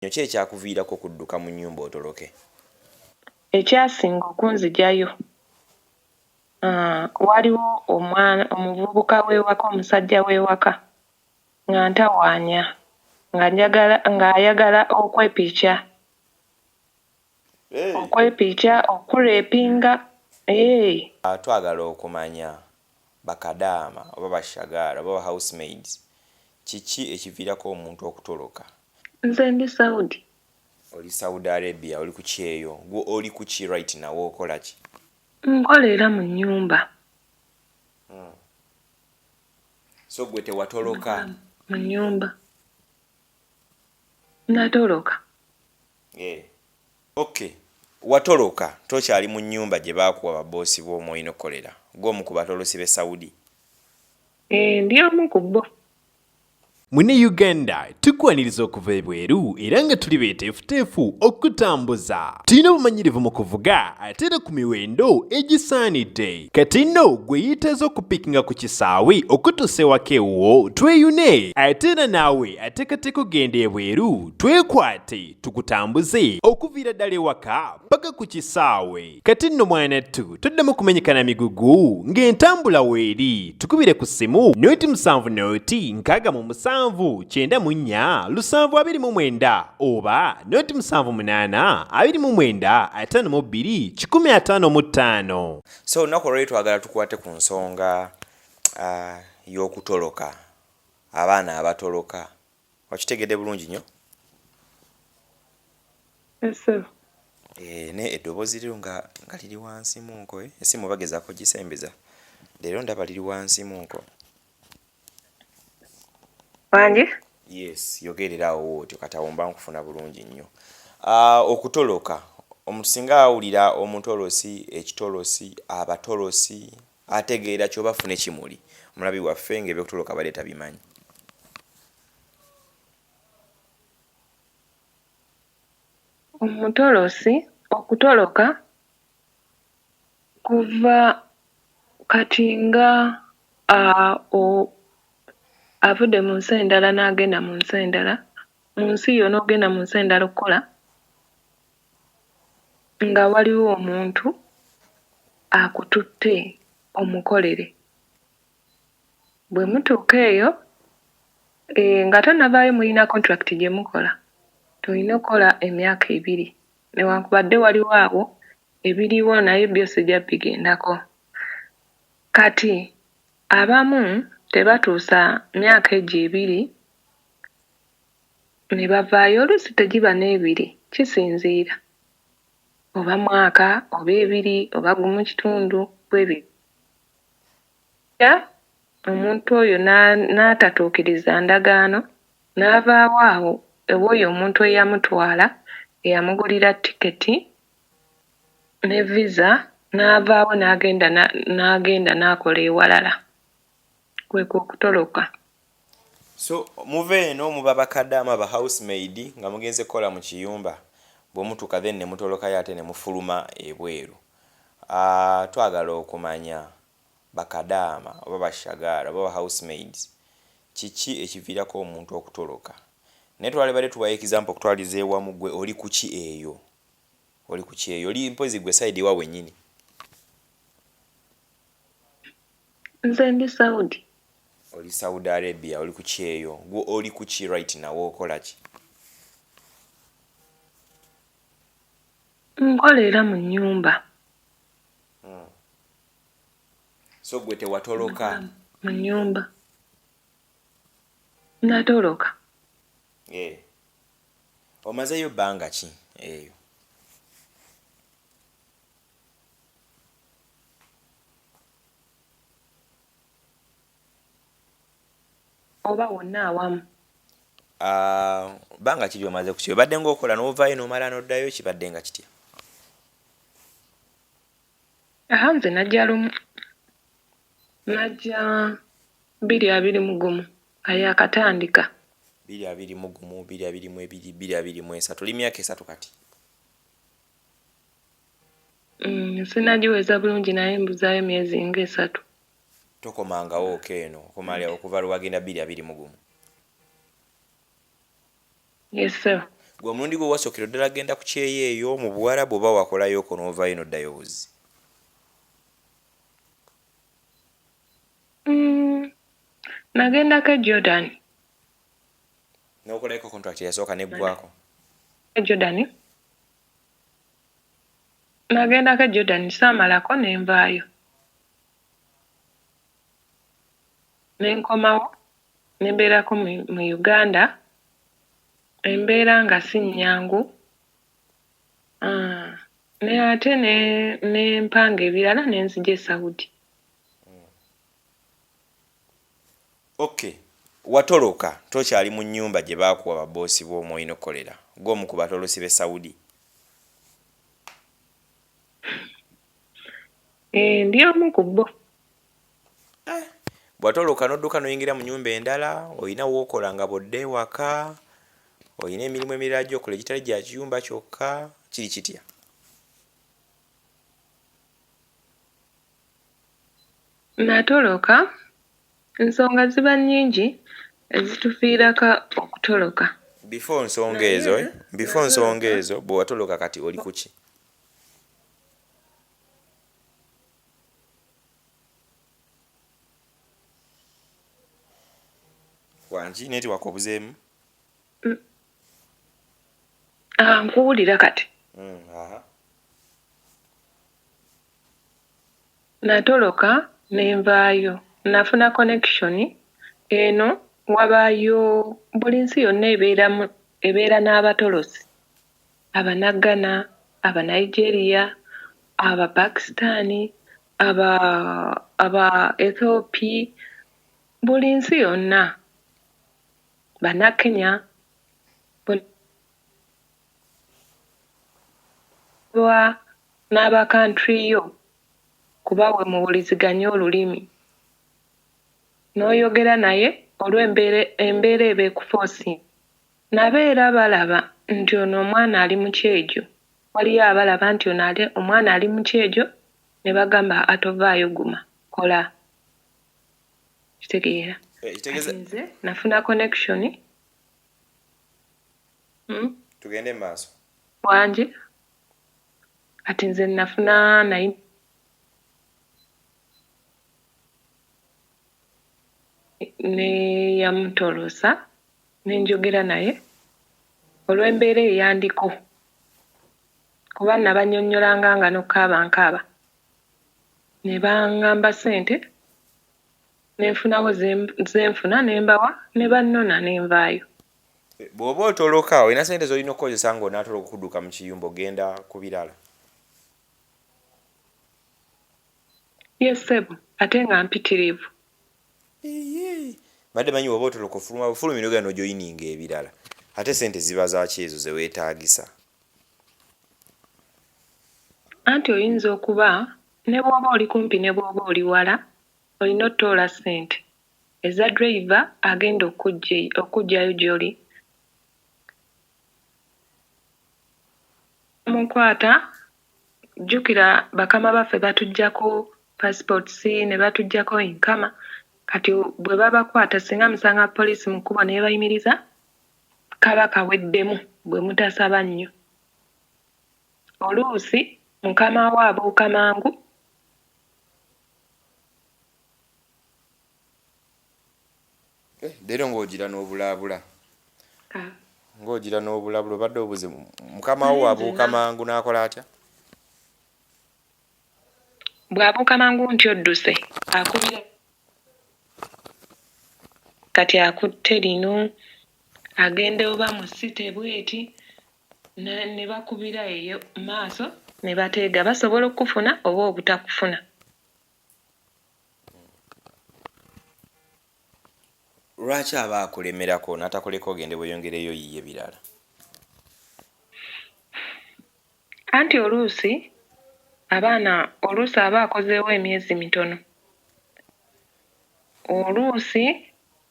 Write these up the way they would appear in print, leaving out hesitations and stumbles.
Ki ekyakuviirako okudduka mu nnyumba otoloke? Ekyasinga okunzijayo waliwo omuvubuka w'ewaka, omusajja w'ewaka nga ntawaanya ng'ayagala okwepiikya okureepinga. Twagala okumanya bakadaama oba bashagaala oba housemaids, kiki ekiviirako omuntu okutoloka? Nze ndi Saudi. Oli Saudi Arabia, oli ku ki eyo? Gwe oli ku ki right now, okola ki? Nkolera mu nnyumba. So gwe tewatoloka? Mu nnyumba natoloka. Okay, watoloka tokyali mu nnyumba gye baakuwa baboosi b'omu olina okukolera, gw'omu ku batolosi b'e Saudi? Ndi omu ku bo. Mune Uganda tukwaniriza okuva ebweru era nga tuli beeteefuteefu okutambuza. Tulina obumanyirivu mu kuvuga ate era ku miwendo egisaanidde. Kati nno gwe yeetaaza okupikinga ku kisaawe okutuusa ewaka ewuwo tweyune. Ate era naawe ateekateeka okugenda ebweru twekwate tukutambuze okuviira ddala ewaka paka ku kisaawe. Kati nno mwanattu toddamu kumenyekana migugu ng'entambula weeri. Tukubire ku ssimu noti 7 noti 6 94 729 oba noti 78 29 52 155. So olunaku olwali twagala tukwate ku nsonga y'okutoloka, abaana abatoloka. Okitegedde bulungi nnyo? Ne eddoboozi liro nga liri wansi munko, essimu bagezaako gisembeza, leero ndaba liri wansi munko. Wange? Yes, yogererawo otyo katawomba nkufuna bulungi nnyo. Okutoloka, omuntu singa awulira omutolosi, ekitolosi, abatolosi, ategeera ky'oba fune kimuli. Omulabi waffe ng'ebyokutoloka bale tabimanyi. Omutolosi, okutoloka kuva kati nga avudde mu nsi endala n'agenda mu nsi endala, mu nsi yo n'ogenda mu nsi endala okukola, nga waliwo omuntu akututte omukolere. Bwe mutuuka eyo nga tonnavaayo mulina contract gye mukola, tolina okukola emyaka 2 newankubadde waliwo abo ebiriwo naye byose sijja bigendako. Kati abamu tebatuusa myaka egyo 2 ne bavaayo, oluusi tegiba n'2, kisinziira oba mwaka oba 2 oba gumu kitundu bwebyo. Omuntu oyo n'atatuukiriza ndagaano n'avaawo awo ew'oyo omuntu eyamutwala eyamugulira tiketi ne visa, n'avaawo n'agenda n'akola ewalala. Kwe okutoloka. So muve eno muba bakadaama ba housemaid nga mugenze kola mu kiyumba, bwe mutuuka then ne mutolokayo ate ne mufuluma ebweru. Twagala okumanya bakadaama oba bashagaala oba housemaids, kiki ekiviirako omuntu okutoloka? Naye twalibadde tuwayo example okutwaliza ewamu, gwe oli ku ki eyo? Oli ku ki eyo? Oli mpozi gwe side wa wennyini? Nze ndi Saudi. Oli Saudi Arabia, oli ku ki eyo? Gwe oli ku ki right now, okola ki? Nkolera mu nnyumba. So gwe tewatoloka? Mu nnyumba natoloka. Omazeyo bbanga ki eyo? Oba wonna awamu? Bbanga ki ly'omaze ku ki? Obadde ng'okola n'ovaayo n'omala n'oddayo, kibadde nga kitya? Nze najja lumu. Najja 2021 ayakatandika. 2021, 2022, 2023, oli myaka 3 kati? Sinagiweza bulungi naye mbuzaayo myezi nga 3. Tokomangawo keeno okuva lwe wagenda 2021? Yes sir. gwe omulundi gwe wasookera ddala genda ku kyeyo eyo mu Buwarabu oba wakolayo ko n'ovaayo n'oddayo buzi? Nagendako e Jordan. N'okolayoko contract yasooka neggwako? E Jordan. Nagendako e Jordan saamalako ne nvaayo. Ne nkomawo ne mbeerako mu Uganda. Embeera nga si nnyangu. Ne ate ne mpanga ebirala ne nzija e Saudi. Okay. Watoloka tokyali mu nnyumba gye baakuwa baboosi b'omwoyina okukolera gw'omu ku batolosi b'e Saudi? Ndi omu ku bo. Bwatoloka n'odduka n'oyingira mu nnyumba endala olina w'okola nga bw'odda ewaka, olina emirimu emirala gy'okola egitali gya kiyumba kyokka, kiri kitya? Natoloka ensonga ziba nnyingi ezituviirako okutoloka. Before nsonga ezo bwe watoloka kati oli ku ki? Wangi netiwaka obuzeemu? Nkuwulira kati. Natoloka ne nvaayo. Nafuna connection eno wabaayo buli nsi yonna ebeera n'abatolosi. Abanaggana, Abanigeria, Abapakisitaani, aba Ethiopia, buli nsi yonna. Bannakenya, n'abakantry yo kuba we muwuliziganya olulimi. N'oyogera naye embeera eba ekufoosi. Nabeera balaba nti ono omwana ali mu kyejo. Waliyo abalaba nti ono omwana ali mu kyejo ne bagamba atovaayo guma kola. Kitegeera? Nze nafuna connection. Tugende maaso. Wangi kati nze nafuna naye ne yamutolosa ne njogera naye olw'embeera eyandiko kuba nabanyonnyolanga nga n'okaaba ne baŋŋamba ssente ne nfunawo ze nfuna ne mbawa ne bannona ne nvaayo. Bw'oba otoloka olina ssente z'olina okukozesa ng'onaatoloka okudduka mu kiyumba ogenda ku birala? Yes ssebo ate nga mpitirivu. Badde manyi bw'oba otoloka ofulumira ogenda n'ojoyininga ebirala ate ssente ziba zaaki ezo ze weetaagisa? Anti oyinza okuba ne bw'oba oli kumpi ne bw'oba oli wala olina otoola ssente eza driver agenda okuggyayo gy'oli. Mukwata jjukira bakama baffe batuggyako passports ne batuggyako enkama. Kati bwe babakwata singa musanga poliisi mu kkubo ne bayimiriza kaba kaweddemu bwe mutasaba nnyo. Oluusi mukama we abuuka mangu leero ng'ogira n'obulabula. Ng'ogira n'obulabula obadde obuze mukama wo abuuka mangu n'akola atya? Bw'abuuka mangu nti odduse akubira kati akutte lino agende oba mu site bweti ne bakubira eyo maaso ne bateega basobola okufuna oba obutakufuna. Lwaki aba akulemerako n'atakoleko ogende bweyongereyo yiye birala? Anti oluusi aba akozeewo emyezi mitono. Oluusi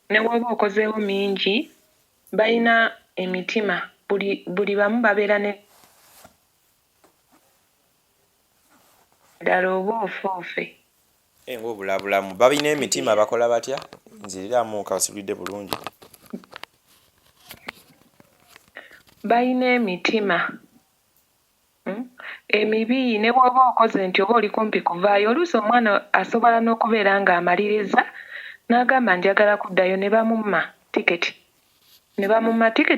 ne bw'oba okozeewo mingi balina emitima buli bamu babeera ne ddala oba ofoofe. Ng'obulabulamu balina emitima bakola batya? Nziriramu kasubidde bulungi. balina emitima emibi, ne bw'oba okoze nti oba oli kumpi kuvaayo, oluusi omwana asobola n'okubeera ng'amaliriza n'agamba njagala kuddayo, ne bamumma tiketi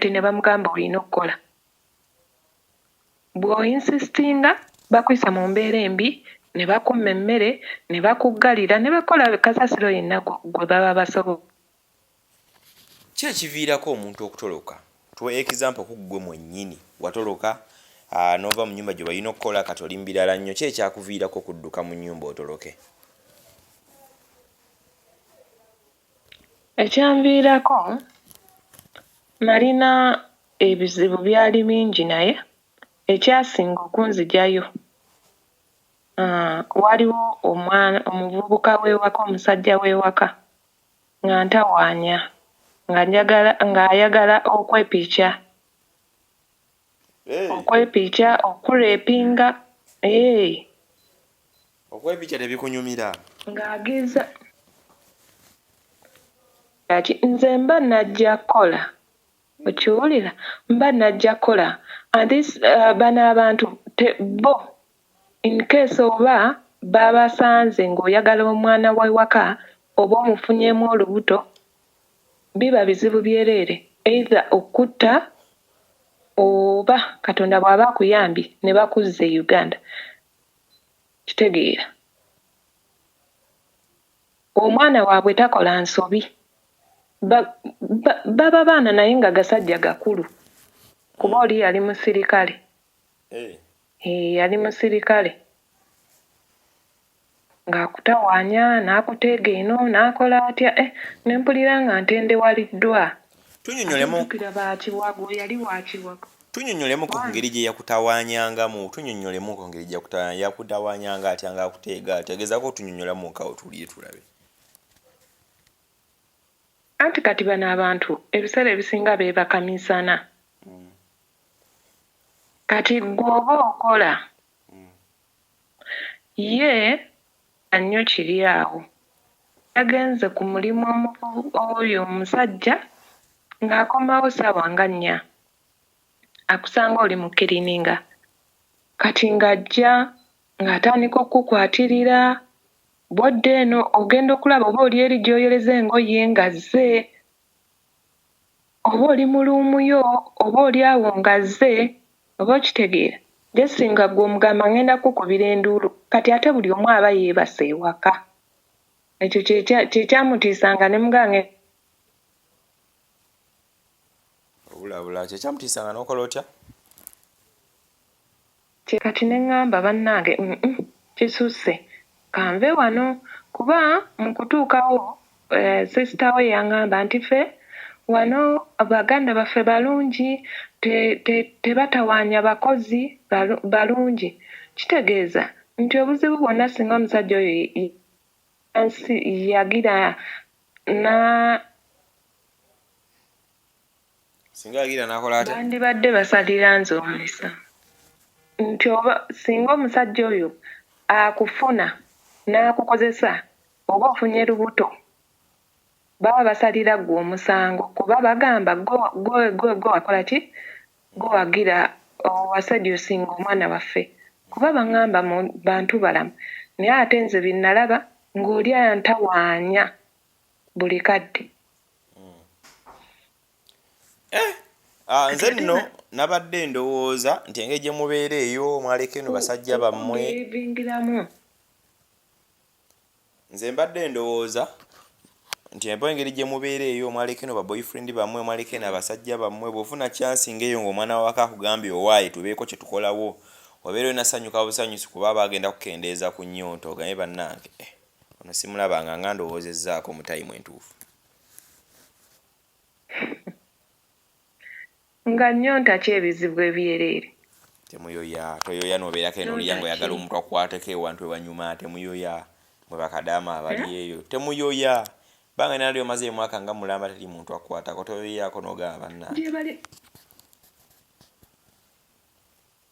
ne bamugamba olina okukola. Bw'oyinsistinga bakuyisa mu mbeera embi, ne bakumma emmere, ne bakuggalira, ne bakola kasasiro yenna gwe baba basobola. Ki ekiviirako omuntu okutoloka? Tuwe example ku ggwe mwennyini watoloka n'ova mu nnyumba gye balina okukola kati oli mu birala nnyo, ki ekyakuviirako okudduka mu nnyumba otoloke? Ekyanviirako, nalina ebizibu byali bingi, naye ekyasinga okunzijayo waliwo omuvubuka w'ewaka, omusajja w'ewaka nga ntawaanya, ng'ayagala okwepiikya, okuleepinga. Okwepiikya tebikunyumira? Ng'ageeza kati nze mba najja kukola, okiwulira, mba najja kukola bano abantu bo in case oba babasanze ng'oyagala omwana w'ewaka oba omufunyeemu olubuto, biba bizibu byereere, either okutta oba Katonda bw'aba akuyambye ne bakuzza e Uganda. Kitegeera, omwana waabwe takola nsobi, baba baana naye nga gasajja gakulu, kuba oli yali musirikale. Yali musirikale, ng'akutawaanya n'akuteega eno n'akola atya, ne mpulira nga ntendewaliddwa. Tunyonnyolemu yali wakiwago. Tunyonnyolemu ku ngeri gye yakutawaanyangamu, tunyonnyolemu ku ngeri gye yakutawaanyanga atya ng'akuteega atya, gezaako tunyonnyolamu kawo tuliye tulabe. Anti kati bano abantu ebiseera ebisinga beebaka misana. Kati gw'oba okola, ye nnyo kiri awo. Yagenze ku mulimu oyo omusajja ng'akomawo ssaawa nga 4, akusanga oli mu kirininga. Kati ng'ajja ng'atandika okukukwatirira, bw'odda eno ogenda okulaba oba oli eri gy'oyoleza engoye ng'azze, oba oli mu luumu yo, oba oli awo ng'azze, oba okitegeera. Gye singa ggwe omugamba ngenda kukubira enduulu, kati ate buli omu aba yeebase ewaka. Ekyo kye kyamutiisanga ne mugange. Obulabula kye kyamutiisanga n'okola otya? Kati ne ŋŋamba bannange kisusse, kanve wano, kuba mu kutuukawo sisita we yaŋŋamba nti ffe wano Abaganda baffe balungi, tebatawaanya bakozi balungi. Kitegeeza nti obuzibu bwonna singa omusajja oyo yagira singa yagira n'akola atya? Bandibadde basalira nze omulisa. Nti oba singa omusajja oyo akufuna n'akukozesa oba ofunye lubuto, baba basalira ggwe omusango, kuba bagamba gwe wakola ki? Gwe wagira waseduusinga omwana waffe. Kuba baŋŋamba mu bantu balamu, naye ate nze bye nalaba ng'oli antawaanya buli kadde. Nze nno nabadde ndowooza nti engeri gye mubeera eyo mwaleka eno basajja bammwe. Nze mbadde ndowooza nti engeri gye mubeera eyo mwaleka eno baboyfriend bammwe, mwaleka eno abasajja bammwe, bw'ofuna chance ng'eyo ng'omwana wawaka akugambye owaaye tubeeko kye tukolawo, obeera onasanyuka busanyusi kuba bagenda kukendeeza ku nnyonta, ogambe bannange ono simulabanga nga ndowoozezzaako mu tayimu entuufu. Nga nnyonta ki ebizibu ebyereere? Temuyoya, toyoya n'obeerako eno olya ng'oyagala omuntu akwateko ewantu ewanyuma, temuyoya. Mwe bakadaama abali eyo, temuyoya. Banga nali omaze emwaka nga mulamba teri muntu akwatako, toyoyaako n'ogamba bannange.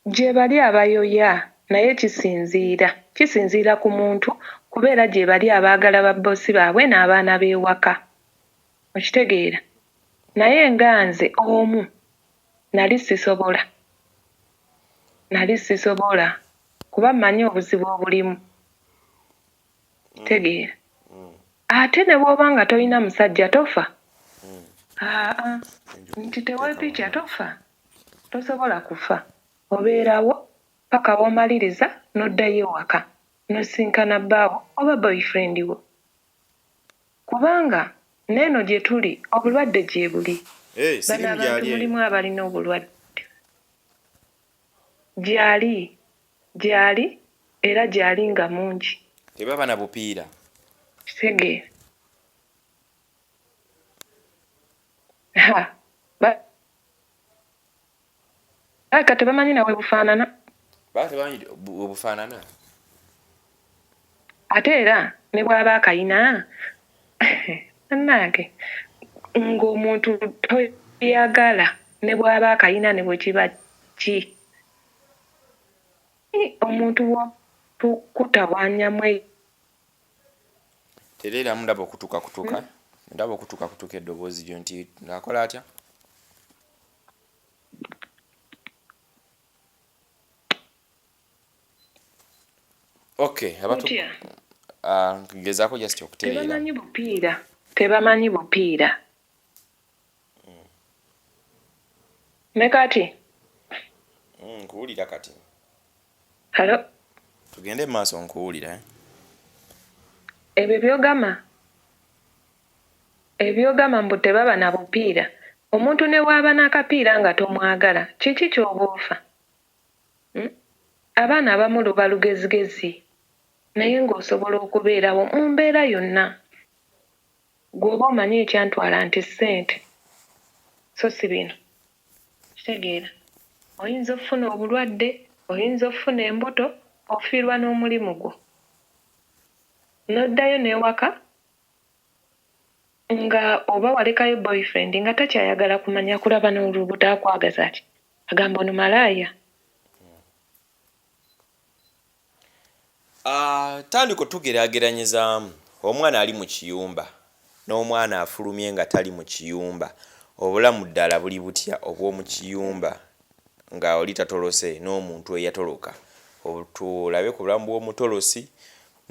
Gye bali abayoya, naye kisinziira ku muntu, kubeera gye bali abaagala babbosi baabwe n'abaana b'ewaka. Okitegeera? Naye nga nze omu nali sisobola kuba mmanyi obuzibu obulimu tegeera ate ne bw'oba nga tolina musajja tofa nti teweepikya tofa tosobola kufa obeerawo paka w'omaliriza n'oddayo ewaka n'osinkana bbaawo oba boyfriend wo kubanga neeno gye tuli obulwadde gye buli bano abantu mulimu abalina obulwadde gyali era gyali nga mungi tebaba na bupiira kitegeera aka tebamanyi nawe bufaanana bufaanana ate era ne bw'aba akayina annange ng'omuntu toyagala ne bw'aba akayina ne bwe kiba ki omuntu wokutawanyamu tereeramu ndaba okutuka eddoboozi lyo nti ng'akola atya okay gezaako just okutereera tebamanyi bupiira ne kati nkuwulira kati halo tugende mu maaso nkuwulira ebyo byogamba mbu tebaba na bupiira omuntu ne bw'aba n'akapiira nga tomwagala kiki ky'oba ofa abaana abamu luba lugezigezi naye ng'osobola okubeerawo mu mbeera yonna gw'oba omanyi ekyantwala nti ssente so si bino kitegeera oyinza okufuna obulwadde oyinza okufuna embuto ofiirwa n'omulimu gwo n'oddayo n'ewaka nga oba walekayo boyfriend nga takyayagala kumanya kulaba n'olubuto akwagaza ati agamba ono malaaya tandika otugeraageranyizaamu omwana ali mu kiyumba n'omwana afulumye nga tali mu kiyumba obulamu ddala buli butya obw'omu kiyumba nga oli tatolose n'omuntu eyatoloka tulabe ku bulamu bw'omutolosi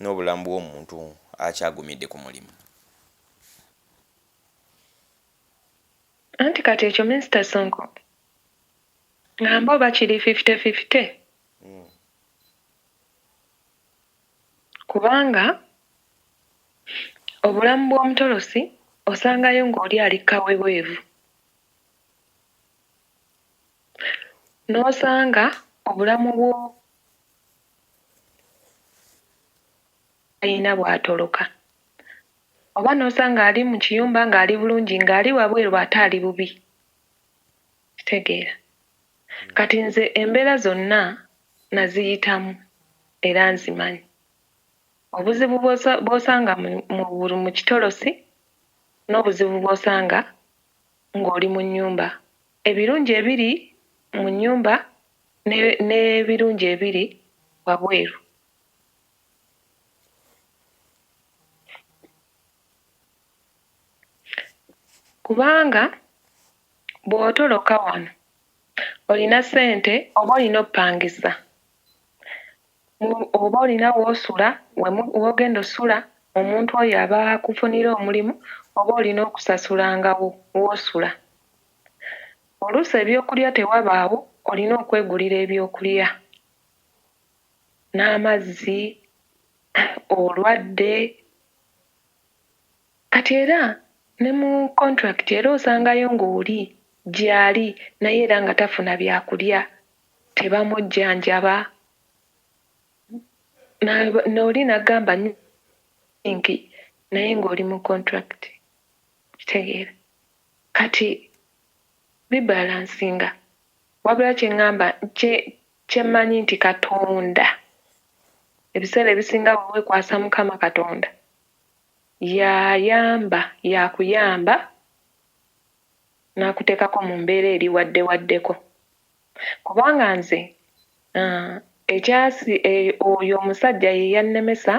n'obulamu bw'omuntu akyagumidde ku mulimu anti kati ekyo Mr. Sonko ngamba oba kiri 50-50 kubanga obulamu bw'omutolosi osangayo ng'oli ali kaweweevu n'osanga obulamu ayina bw'atoloka oba n'osanga ali mu kiyumba ng'ali bulungi ng'ali wabweru ate ali bubi kitegeera kati nze embeera zonna naziyitamu era nzimanyi obuzibu bw'osanga mu kitolosi n'obuzibu bw'osanga ng'oli mu nnyumba ebirungi ebiri mu nnyumba n'ebirungi ebiri wabweru kubanga bw'otoloka wano olina ssente oba olina oppangisa oba olina w'osula w'ogenda osula omuntu oyo aba akufunira omulimu oba olina okusasulangawo w'osula oluusi ebyokulya tewabaawo olina okwegulira ebyokulya n'amazzi olwadde kati era ne mu contract era osangayo ng'oli gy'ali naye era nga tafuna byakulya tebamujjanjaba n'oli n'agamba nki naye ng'oli mu contract kitegeera kati bibalansinga wabula kyeŋŋamba kyemmanyi nti Katonda ebiseera ebisinga bwe weekwasa Mukama Katonda yakuyamba n'akuteekako mu mbeera eri waddewaddeko kubanga nze ekyasi oyo omusajja ye yannemesa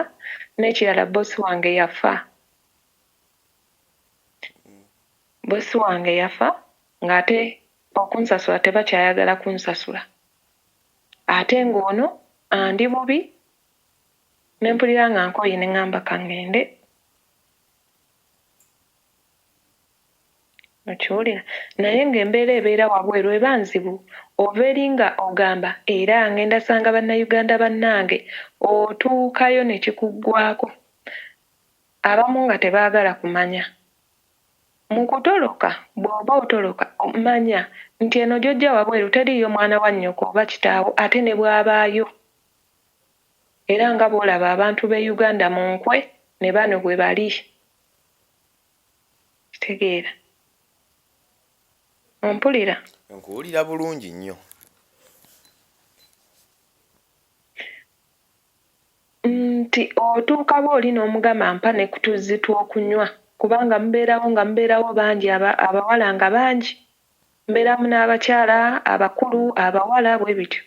n'ekirala bbosi wange yafa ng'ate okunsasula tebakyayagala kunsasula ate ng'ono andi bubi ne mpulira nga nkoye ne ŋŋamba kaŋŋende okiwulira naye ng'embeera ebeera wabweru eba nzibu ova eri nga ogamba era ngenda sanga bannayuganda bannange otuukayo ne kikuggwako abamu nga tebaagala kumanya mukutoloka bw'oba otoloka manya nti eno gy'ojja wabweru teriiyo mwana wa nnyoko oba kitaawo ate ne bw'abaayo era nga bw'olaba abantu b'e Uganda mu nkwe ne bano bwe bali kitegeera ompulira nkuwulira bulungi nnyo nti otuuka bw'oli n'omugamba mpa ne kutuzzi tw'okunywa kubanga mubeerawo bangi abawala nga bangi mbeeramu n'abakyala abakulu abawala bwe bityo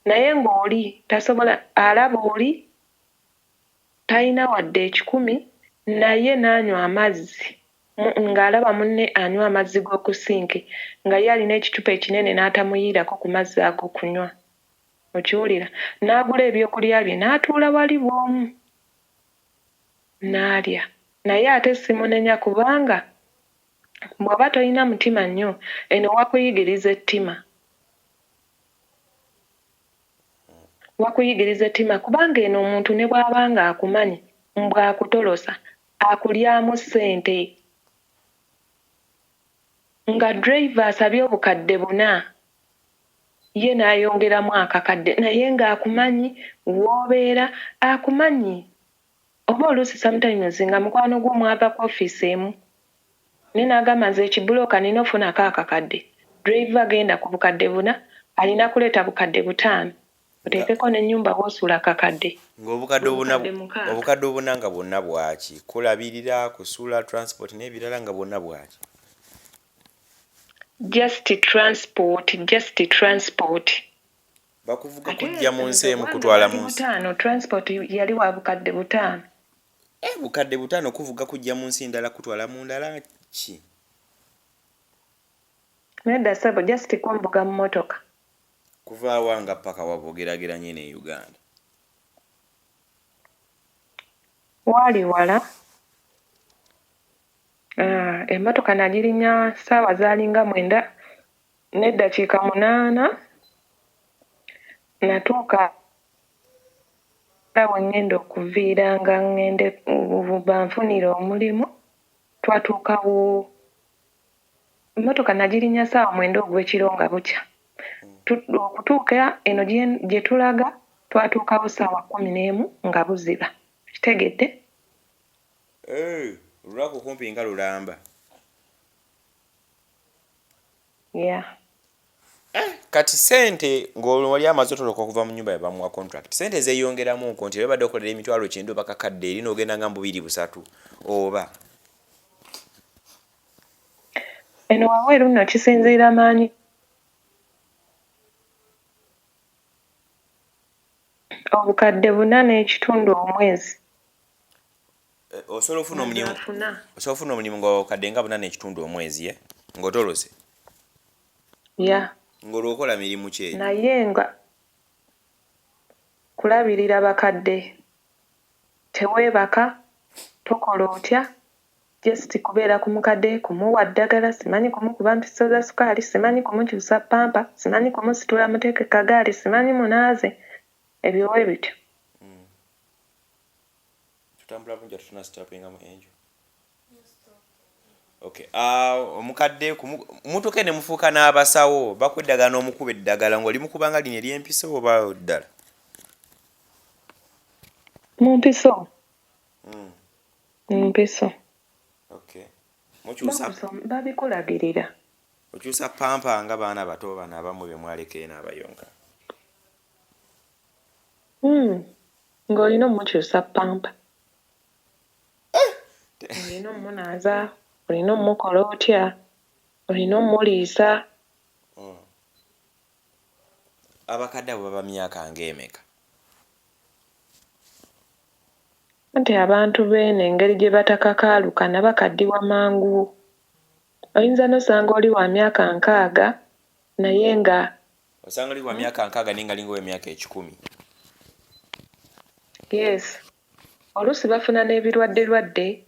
naye ng'oli tasobola alaba oli talina wadde 10 naye n'anywa amazzi ng'alaba munne anywa amazzi g'oku sinki nga ye alina ekicupa ekinene n'atamuyiirako ku mazzi ag'okunywa okiwulira n'agula ebyokulya bye n'atuula wali bw'omu n'alya naye ate simunenya kubanga bw'oba tolina mutima nnyo eno wakuyigiriza ettima kubanga eno omuntu ne bw'aba nga akumanyi bw'akutolosa akulyamu ssente nga driver asabye obukadde 4 ye n'ayongeramu akakadde naye ng'akumanyi w'obeera akumanyi oba oluusi sometimes nga mukwano gwo mwava ku ofiisi emu ne n'agamba nze ekibulooka nina ofunako akakadde driver agenda ku bukadde 4 alina kuleeta bukadde 5 oteekeko n'ennyumba w'osula akakadde ng'obukadde obuna nga bwonna bwaki kulabirira kusula transport n'ebirala nga bwonna bwaki just transport bakuvuga kujja mu nsi emu kutwala mu nsi transport yali wa bukadde 5 bukadde 5 kuvuga kujja mu nsi ndala kutwala mu ndala ki nedda sabo just kumbuga mu motoka kuva awanga paka waboogerageranye ne Uganda wali wala emmotoka nagirinya ssaawa zaalinga 9 n'eddakiika 8 natuuka we ngenda okuviira nga ngende banfunire omulimu twatuukawo emmotoka nagirinya ssaawa 9 ogw'ekiro nga bukya okutuuka eno gye tulaga twatuukawo ssaawa 11 nga buziba kitegedde lwako kumpi nga lulamba kati sente ng'oli amaze otoloka okuva mu nnyumba yabamuwa contract sente zeeyongeramu nko nti babadde okolera emitwalo 9 oba kakadde eri n'ogenda nga 2-3 oba eno wabweru nno kisinziira maanyi obukadde 4.5 omwezi osobola ofuna omulimu ng'obukadde nga 4.5 omwezi ng'otolose ng'olwokola mirimu ki naye nga kulabirira bakadde teweebaka tokola otya just kubeera ku mukadde kumuwa ddagala simanyi kumukuba mpiso za sukaali simanyi kumukyusa pampa simanyi kumusitula muteeke kagaali simanyi munaaze ebyo bwe bityo tutambula bunja tutunasitapingamu enjo okay omukadde mutuke ne mufuuka n'abasawo bakweddagala n'omukuba eddagala ng'oli mukubanga lino ery'empiso oba ddala mumpiso okay babikulagirira okyusa pampa nga baana bato bano abamu be mwalekeye n'abayonka ng'olina omukyusa pampa olina omunaaza olina omukola otya olina omuliisa abakadde abo baba myaka ng'emeka nti abantu beeno engeri gye batakakaalukana bakaddiwa mangu oyinza n'osanga oli wa myaka 6 naye nga osanga oli wa myaka 6 naye nga linga w'emyaka 10. yes oluusi bafuna n'ebirwadde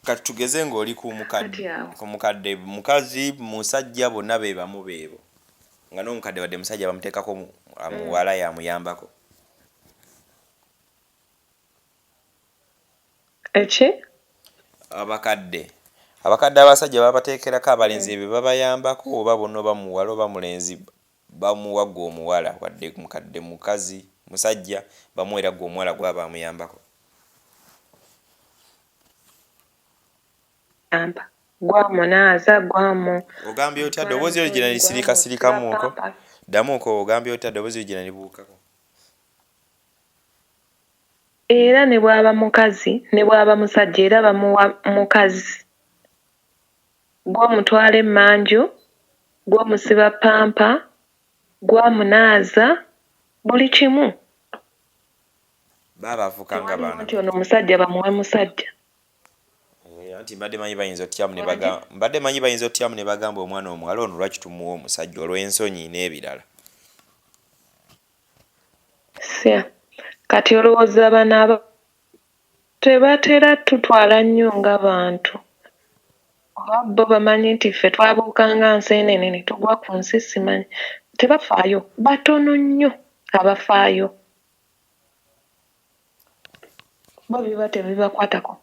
kati tugeze ng'oli ku mukadde mukazi musajja bonna be bamu beebo nga n'omukadde wadde musajja bamuteekako muwala yamuyambako eki abakadde abasajja babateekerako abalenzi be babayambako oba bonna oba muwala oba mulenzi bamuwagga omuwala wadde mukadde mukazi musajja bamuweragga omuwala gwaba amuyambako gwamunaaza gwamu ogambye otya ddoboozi eryo gye nalisirikasirikamuuko ddamuuko ogambye otya ddoboozi eryo gye nalibuukako era ne bw'aba mukazi ne bw'aba musajja era bamuwa mukazi gw'omutwala emmanju gw'omusiba pampa gwamunaaza buli kimu baba afuuka nga baana nti ono musajja bamuwe musajja anti mbadde manyi bayinza otyamu ne bagamba omwana omuwala ono lwaki tumuwa omusajja olw'ensonyi n'ebirala kati olowooza abaana tebatera tutwala nnyo nga bantu oba bo bamanyi nti ffe twabuukanga nseenene ne tugwa ku nsi simanyi tebafaayo batono nnyo abafaayo bo biba tebibakwatako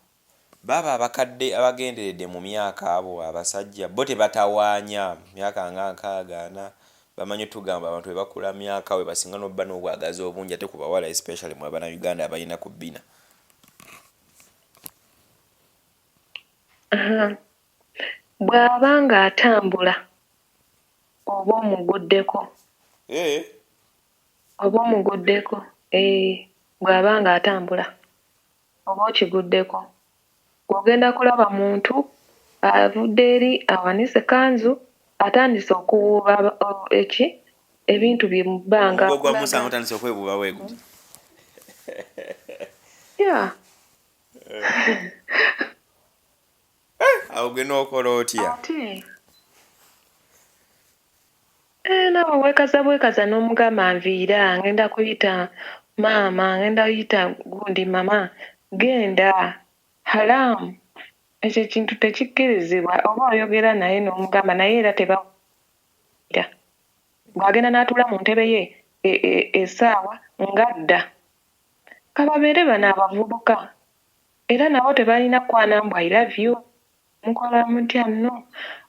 baba abakadde abagenderedde mu myaka abo abasajja bo tebatawaanya myaka nga 60 bamanyi tugamba abantu bebakula myaka we basinga n'obba n'obwagazi obungi ate ku bawala especially mu Abannayuganda abalina ku bbina bw'aba ng'atambula oba omuguddeko bw'aba ng'atambula oba okiguddeko ogenda kulaba muntu avudde eri awanise kanzu atandise okuwuuba ebintu bye mu bbanga ogwamusanga otandise okwebuuba weeguti awo gwe n'okola otya nawe bwekaza n'omugamba nviira ngenda kuyita maama ngenda kuyita gundi mama genda haramu ekyo ekintu tekikkirizibwa oba oyogera naye n'omugamba naye era tebawulira bw'agenda n'atuula mu ntebe ye essaawa ng'adda kababeere bano abavubuka era nabo tebalina kwanambwa I love you mukola mutya nno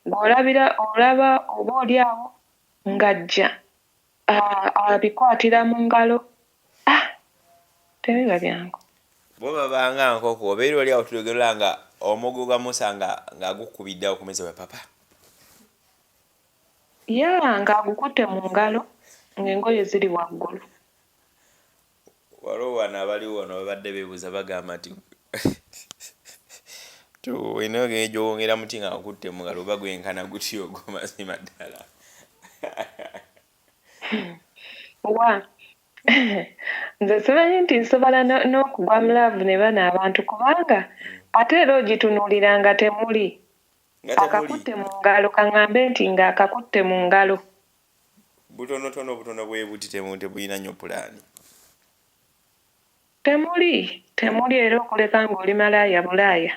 olaba oba oli awo ng'ajja abikwatira mu ngalo tebiba byangu bo babanga nkoko obeera oli awo tulegerera nga omugo gamusanga ng'agukubiddeawo ku meza we papa ng'agukutte mu ngalo ng'engoye ziri waggulu waliwo wano abaliwo wano babadde beebuuza bagamba nti olina ogenda gyowongera muti nga akutte mu ngalo oba gwenkana gutyo ogwo mazima ddala nze simanyi nti nsobola n'okugwa mu laavu ne bano abantu kubanga ate era ogitunuulira nga temuli akakutte mu ngalo kaŋŋambe nti ng'akakutte mu ngalo butono bwe buti tebulina nnyo pulaani temuli era okuleka ng'oli malaaya bulaaya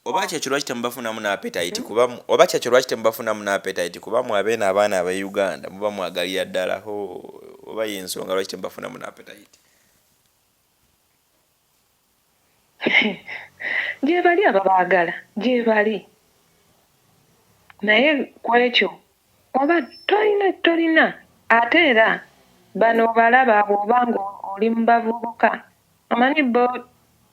oba kyekyo lwaki temubafunamu n'apetite kuba mwabeena abaana aba Uganda muba mwagalira ddala oba yensonga lwaki temubafunamu n'apetite gyebali ababaagala gyebali naye ku ekyo oba tolina ate era bano balaba bw'oba ng'oli mu bavubuka amanyi bo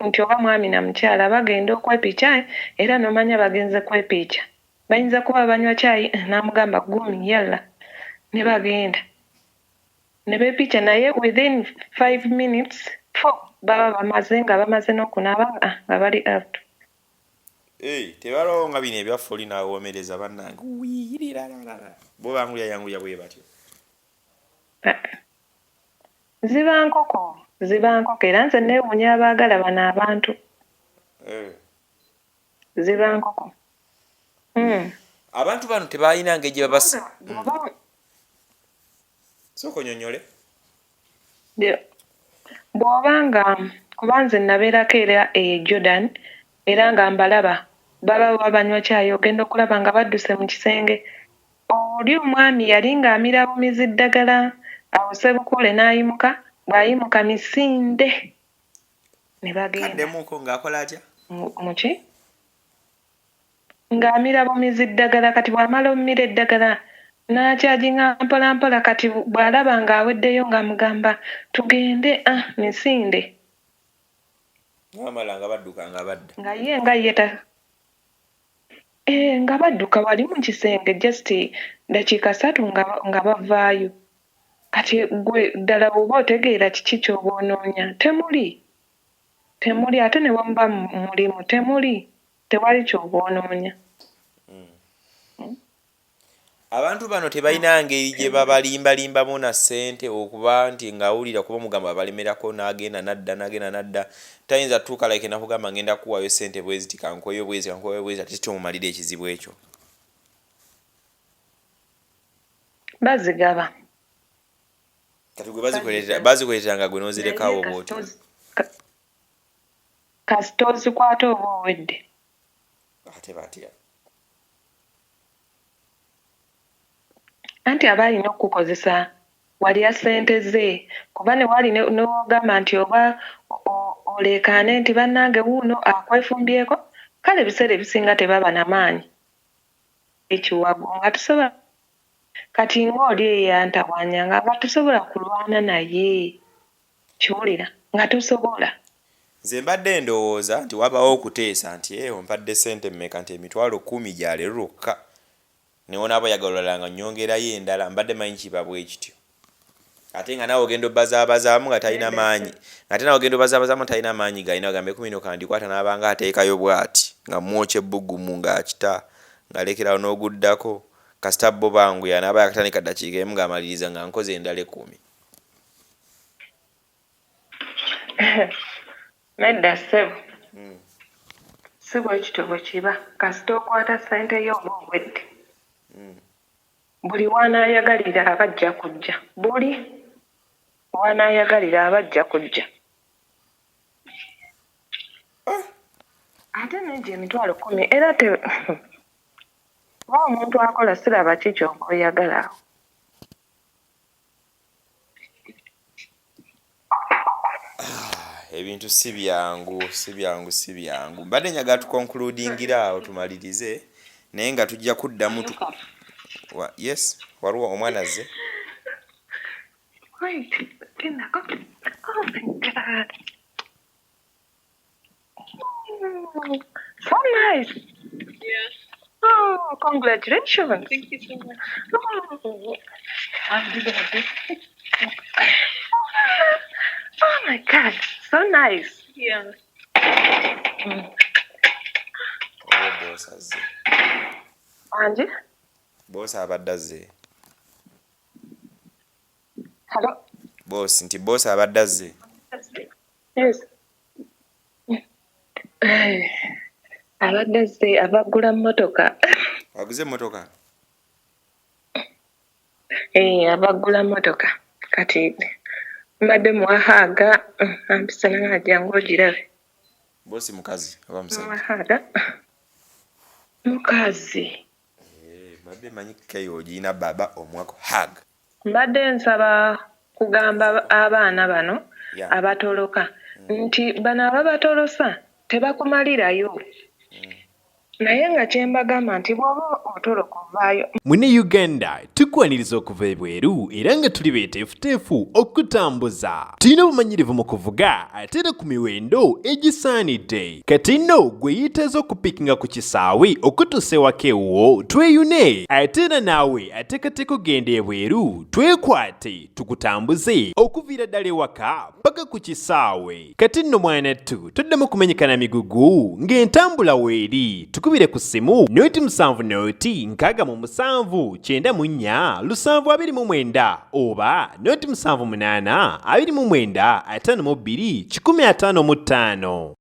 nti oba mwami na mukyala bagenda okwepica era n'omanya bagenze kwepica bayinza kuba banywa caayi n'amugamba gumi yalla ne bagenda ne beepica naye within 5 minutes baba bamaze n'okunaaba nga bali out tebalawo nga bino ebyaffe oli naawoomereza bannange bo bangulya bwe batyo ziba nkoko era nze neewuunya abaagala bano abantu. Ziba nkoko. Abantu bano tebalina ngeri gye babasa. Sooka onyonyole. Bw'obanga kuba nze nabeerako era Jordan era nga mbalaba baba banywa caayi ogenda okulaba nga badduse mu kisenge. Oli omwami yali ng'amira bumizi ddagala awo Ssebukule n'ayimuka, bw'ayimuka misinde ne bagenda. Kaddemuuko ng'akola atya? Muki? Ng'amira bumizi ddagala kati bw'amala omumira eddagala n'akyajinga mpola mpola kati bw'alaba ng'aweddeyo ng'amugamba tugende misinde. Ng'amala nga badduka nga badda. Nga ye nga badduka wali mu kisenge just dakiika 3 nga bavaayo. Kati gwe ddala bw'oba otegeera kiki ky'oba onoonya temuli ate ne wamuba mulimu tewali ky'oba onoonya. Abantu bano tebalina ngeri gye babalimbalimbamu na ssente okuba nti ng'awulira kuba omugamba abalemerako n'agenda nadda tayinza tuuka like nakugamba ngenda kuwaayo ssente bweziti kankoyo bwezi ate kyomumalira ekizibu ekyo. Bazigaba. Kati gwe bazikuleetera gwe n'ozirekawo bw'otyo. Kasita ozikwata oba owedde. Ate batya. Anti aba alina okukozesa walya ssente ze kuba ne wali n'ogamba nti oba oleekaane nti bannange wuuno akwefumbyeko kale ebiseera ebisinga tebaba na maanyi ekiwago nga tusobola kati ng'oli eyantawanyanga nga tusobola kulwana naye kiwulira nga tusobola. Nze mbadde ndowooza nti wabaawo okuteesa nti ompadde ssente mmeka nti emitwalo 10 gya leero lwokka newo naabo yagalolanga nnyongerayo endala mbadde manyi kiba bwe kityo. Ate nga naawe ogenda obbazaabazaamu nga talina maanyi galina ogambe 10 kandikwata n'abanga ateekayo bw'ati nga mwokya ebbugumu ng'akita ng'alekerawo n'oguddako kasita bo banguya n'aba yakatandika ddakiika emu ng'amaliriza nga nkoze endala 10. Nedda ssebo si bwe kityo bwe kiba kasita okwata ssente yo oba owedde. Buli wanaayagalira abajja kujja. Ate n'egyo emitwalo 10 era oba omuntu akola siraba ki ky'oba oyagala. Ebintu si byangu. Mbadde njagala tukonkludingira awo tumalirize naye nga tujja kuddamu yes, waliwo omwana azze. Wait, didn't I go? Oh my God. So nice. Yes. Oh, congratulations. Thank you so much. Oh my God, so nice. Yeah. Boss azze. Angie? Boss abadde azze. Hello? Boss nti boss abadde azze. Yes. Abadde azze abagula mmotoka. Waguze emmotoka? Abagula mmotoka. Kati mbadde muwahaaga ampisa nangajangu ogirabe. Boss mukazi oba musajja? Muwahaaga. Mukazi. Mbadde manyi keyo ogirina baba omwako hag. Mbadde nsaba kugamba abaana bano abatoloka nti bano ababatolosa tebakumalirayo. Naye nga kyembagamba nti bw'oba otoloka ovaayo. Mune Uganda tukwaniriza okuva ebweru era nga tuli beeteefuteefu okutambuza. Tulina obumanyirivu mu kuvuga ate era ku miwendo egisaanidde. Kati nno gwe yeetaaza okupikinga ku kisaawe okutuusa ewaka ewuwo tweyune ate era naawe ateekateeka okugenda ebweru twekwate tukutambuze okuviira ddala ewaka paka ku kisaawe. Kati nno mwanattu toddamu kumenyekana migugu ng'entambula weeri tukubire ku ssimu noti 7 noti 6 9 4 7 oba noti 7 8 29 52 155.